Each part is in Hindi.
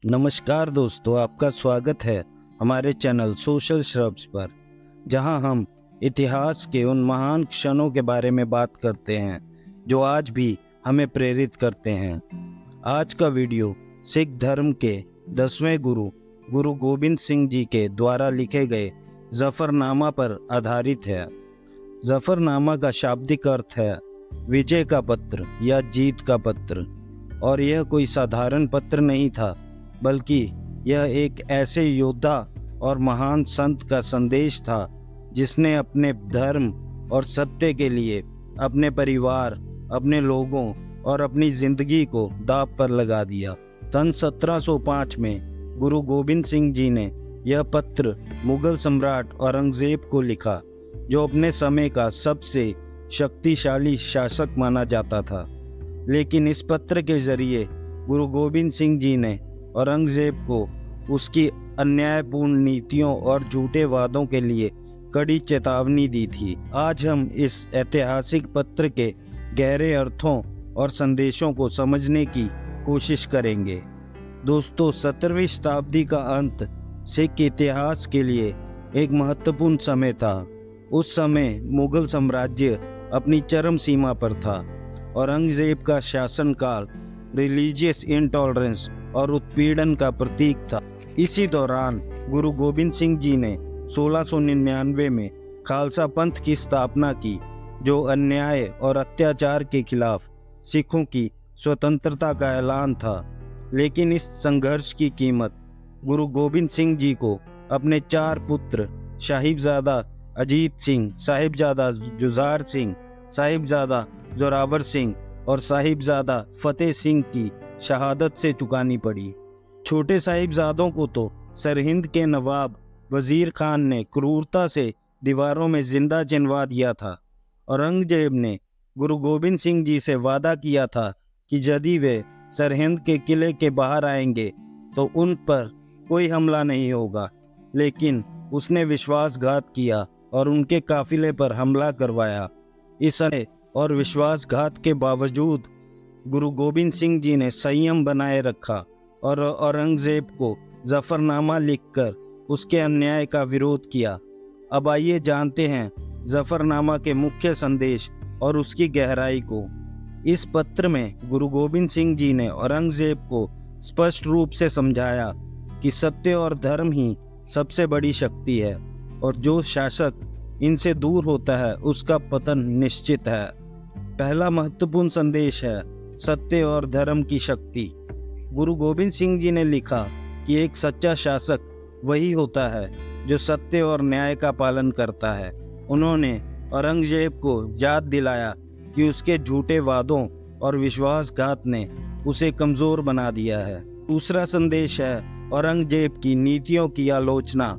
नमस्कार दोस्तों, आपका स्वागत है हमारे चैनल सोशल श्रब्स पर, जहां हम इतिहास के उन महान क्षणों के बारे में बात करते हैं जो आज भी हमें प्रेरित करते हैं। आज का वीडियो सिख धर्म के 10वें गुरु गुरु गोबिंद सिंह जी के द्वारा लिखे गए जफरनामा पर आधारित है। जफरनामा का शाब्दिक अर्थ है विजय का पत्र या जीत का पत्र, और यह कोई साधारण पत्र नहीं था, बल्कि यह एक ऐसे योद्धा और महान संत का संदेश था जिसने अपने धर्म और सत्य के लिए अपने परिवार, अपने लोगों और अपनी जिंदगी को दांव पर लगा दिया। सन 1705 में गुरु गोबिंद सिंह जी ने यह पत्र मुगल सम्राट औरंगजेब को लिखा, जो अपने समय का सबसे शक्तिशाली शासक माना जाता था। लेकिन इस पत्र के जरिए गुरु गोबिंद सिंह जी ने औरंगजेब को उसकी अन्यायपूर्ण नीतियों और झूठे वादों के लिए कड़ी चेतावनी दी थी। आज हम इस ऐतिहासिक पत्र के गहरे अर्थों और संदेशों को समझने की कोशिश करेंगे। दोस्तों, 17वीं शताब्दी का अंत सिख इतिहास के लिए एक महत्वपूर्ण समय था। उस समय मुगल साम्राज्य अपनी चरम सीमा पर था। औरंगजेब का शासनकाल रिलीजियस इंटॉलरेंस और उत्पीड़न का प्रतीक था। इसी दौरान गुरु गोबिंद सिंह जी ने 1699 में खालसा पंथ की स्थापना की, जो अन्याय और अत्याचार के खिलाफ सिखों की स्वतंत्रता का ऐलान था। लेकिन इस संघर्ष की कीमत गुरु गोबिंद सिंह जी को अपने 4 पुत्र साहिबजादा अजीत सिंह, साहिबजादा जुझार सिंह, साहिबजादा जोरावर सिंह और साहिबजादा फतेह सिंह की शहादत से चुकानी पड़ी। छोटे साहिबजादों को तो सरहिंद के नवाब वजीर खान ने क्रूरता से दीवारों में जिंदा चिनवा दिया था। औरंगजेब ने गुरु गोबिंद सिंह जी से वादा किया था कि यदि वे सरहिंद के किले के बाहर आएंगे तो उन पर कोई हमला नहीं होगा। लेकिन उसने विश्वासघात किया और उनके काफिले पर हमला करवाया। इस और विश्वासघात के बावजूद गुरु गोबिंद सिंह जी ने संयम बनाए रखा और औरंगजेब को जफरनामा लिखकर उसके अन्याय का विरोध किया। अब आइए जानते हैं जफरनामा के मुख्य संदेश और उसकी गहराई को। इस पत्र में गुरु गोबिंद सिंह जी ने औरंगजेब को स्पष्ट रूप से समझाया कि सत्य और धर्म ही सबसे बड़ी शक्ति है, और जो शासक इनसे दूर होता है उसका पतन निश्चित है। पहला महत्वपूर्ण संदेश है सत्य और धर्म की शक्ति। गुरु गोबिंद सिंह जी ने लिखा कि एक सच्चा शासक वही होता है जो सत्य और न्याय का पालन करता है। उन्होंने औरंगजेब को याद दिलाया कि उसके झूठे वादों और विश्वासघात ने उसे कमजोर बना दिया है। दूसरा संदेश है औरंगजेब की नीतियों की आलोचना।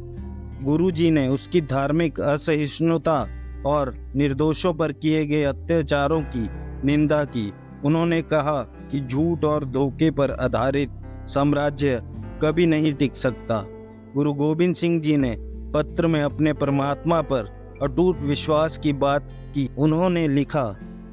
गुरु जी ने उसकी धार्मिक असहिष्णुता और निर्दोषों पर किए गए अत्याचारों की निंदा की। उन्होंने कहा कि झूठ और धोखे पर आधारित साम्राज्य कभी नहीं टिक सकता। गुरु गोबिंद सिंह जी ने पत्र में अपने परमात्मा पर अटूट विश्वास की बात की। उन्होंने लिखा,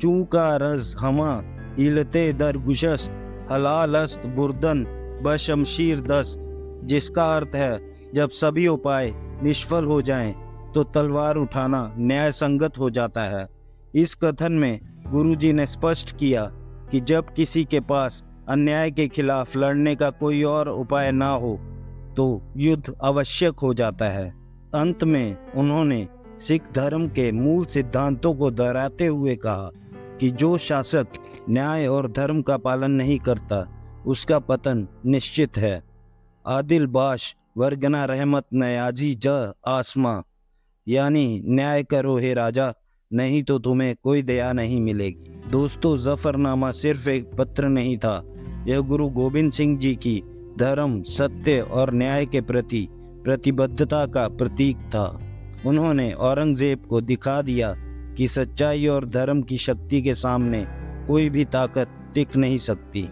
चूका रज हमा हिलते दर गुशस्त हलाल अस्त बुर्दन बशमशीर दस्त, जिसका अर्थ है जब सभी उपाय निष्फल हो जाएं तो तलवार उठाना न्याय संगत हो जाता है। इस कथन में गुरुजी ने स्पष्ट किया कि जब किसी के पास अन्याय के खिलाफ लड़ने का कोई और उपाय ना हो तो युद्ध आवश्यक हो जाता है। अंत में उन्होंने सिख धर्म के मूल सिद्धांतों को दोहराते हुए कहा कि जो शासक न्याय और धर्म का पालन नहीं करता उसका पतन निश्चित है। आदिल बाश वर्गना रहमत नयाजी ज आसमां, यानी न्याय करो हे राजा, नहीं तो तुम्हें कोई दया नहीं मिलेगी। दोस्तों, जफरनामा सिर्फ एक पत्र नहीं था, यह गुरु गोबिंद सिंह जी की धर्म, सत्य और न्याय के प्रति प्रतिबद्धता का प्रतीक था। उन्होंने औरंगजेब को दिखा दिया कि सच्चाई और धर्म की शक्ति के सामने कोई भी ताकत टिक नहीं सकती।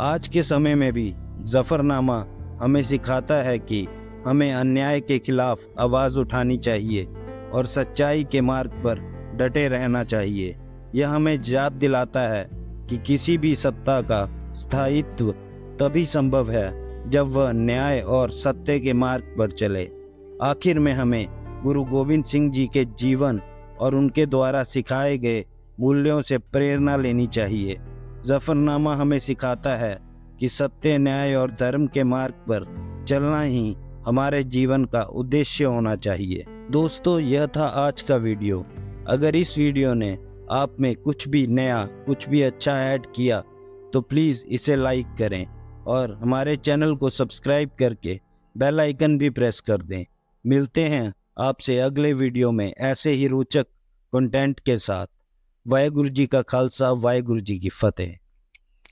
आज के समय में भी जफरनामा हमें सिखाता है कि हमें अन्याय के खिलाफ आवाज़ उठानी चाहिए और सच्चाई के मार्ग पर डटे रहना चाहिए। यह हमें याद दिलाता है कि किसी भी सत्ता का स्थायित्व तभी संभव है जब वह न्याय और सत्य के मार्ग पर चले। आखिर में हमें गुरु गोविंद सिंह जी के जीवन और उनके द्वारा सिखाए गए मूल्यों से प्रेरणा लेनी चाहिए। जफरनामा हमें सिखाता है कि सत्य, न्याय और धर्म के मार्ग पर चलना ही हमारे जीवन का उद्देश्य होना चाहिए। दोस्तों, यह था आज का वीडियो। अगर इस वीडियो ने आप में कुछ भी नया, कुछ भी अच्छा ऐड किया तो प्लीज़ इसे लाइक करें और हमारे चैनल को सब्सक्राइब करके बेल आइकन भी प्रेस कर दें। मिलते हैं आपसे अगले वीडियो में ऐसे ही रोचक कंटेंट के साथ। वाहेगुरु जी का खालसा, वाहेगुरु जी की फतेह।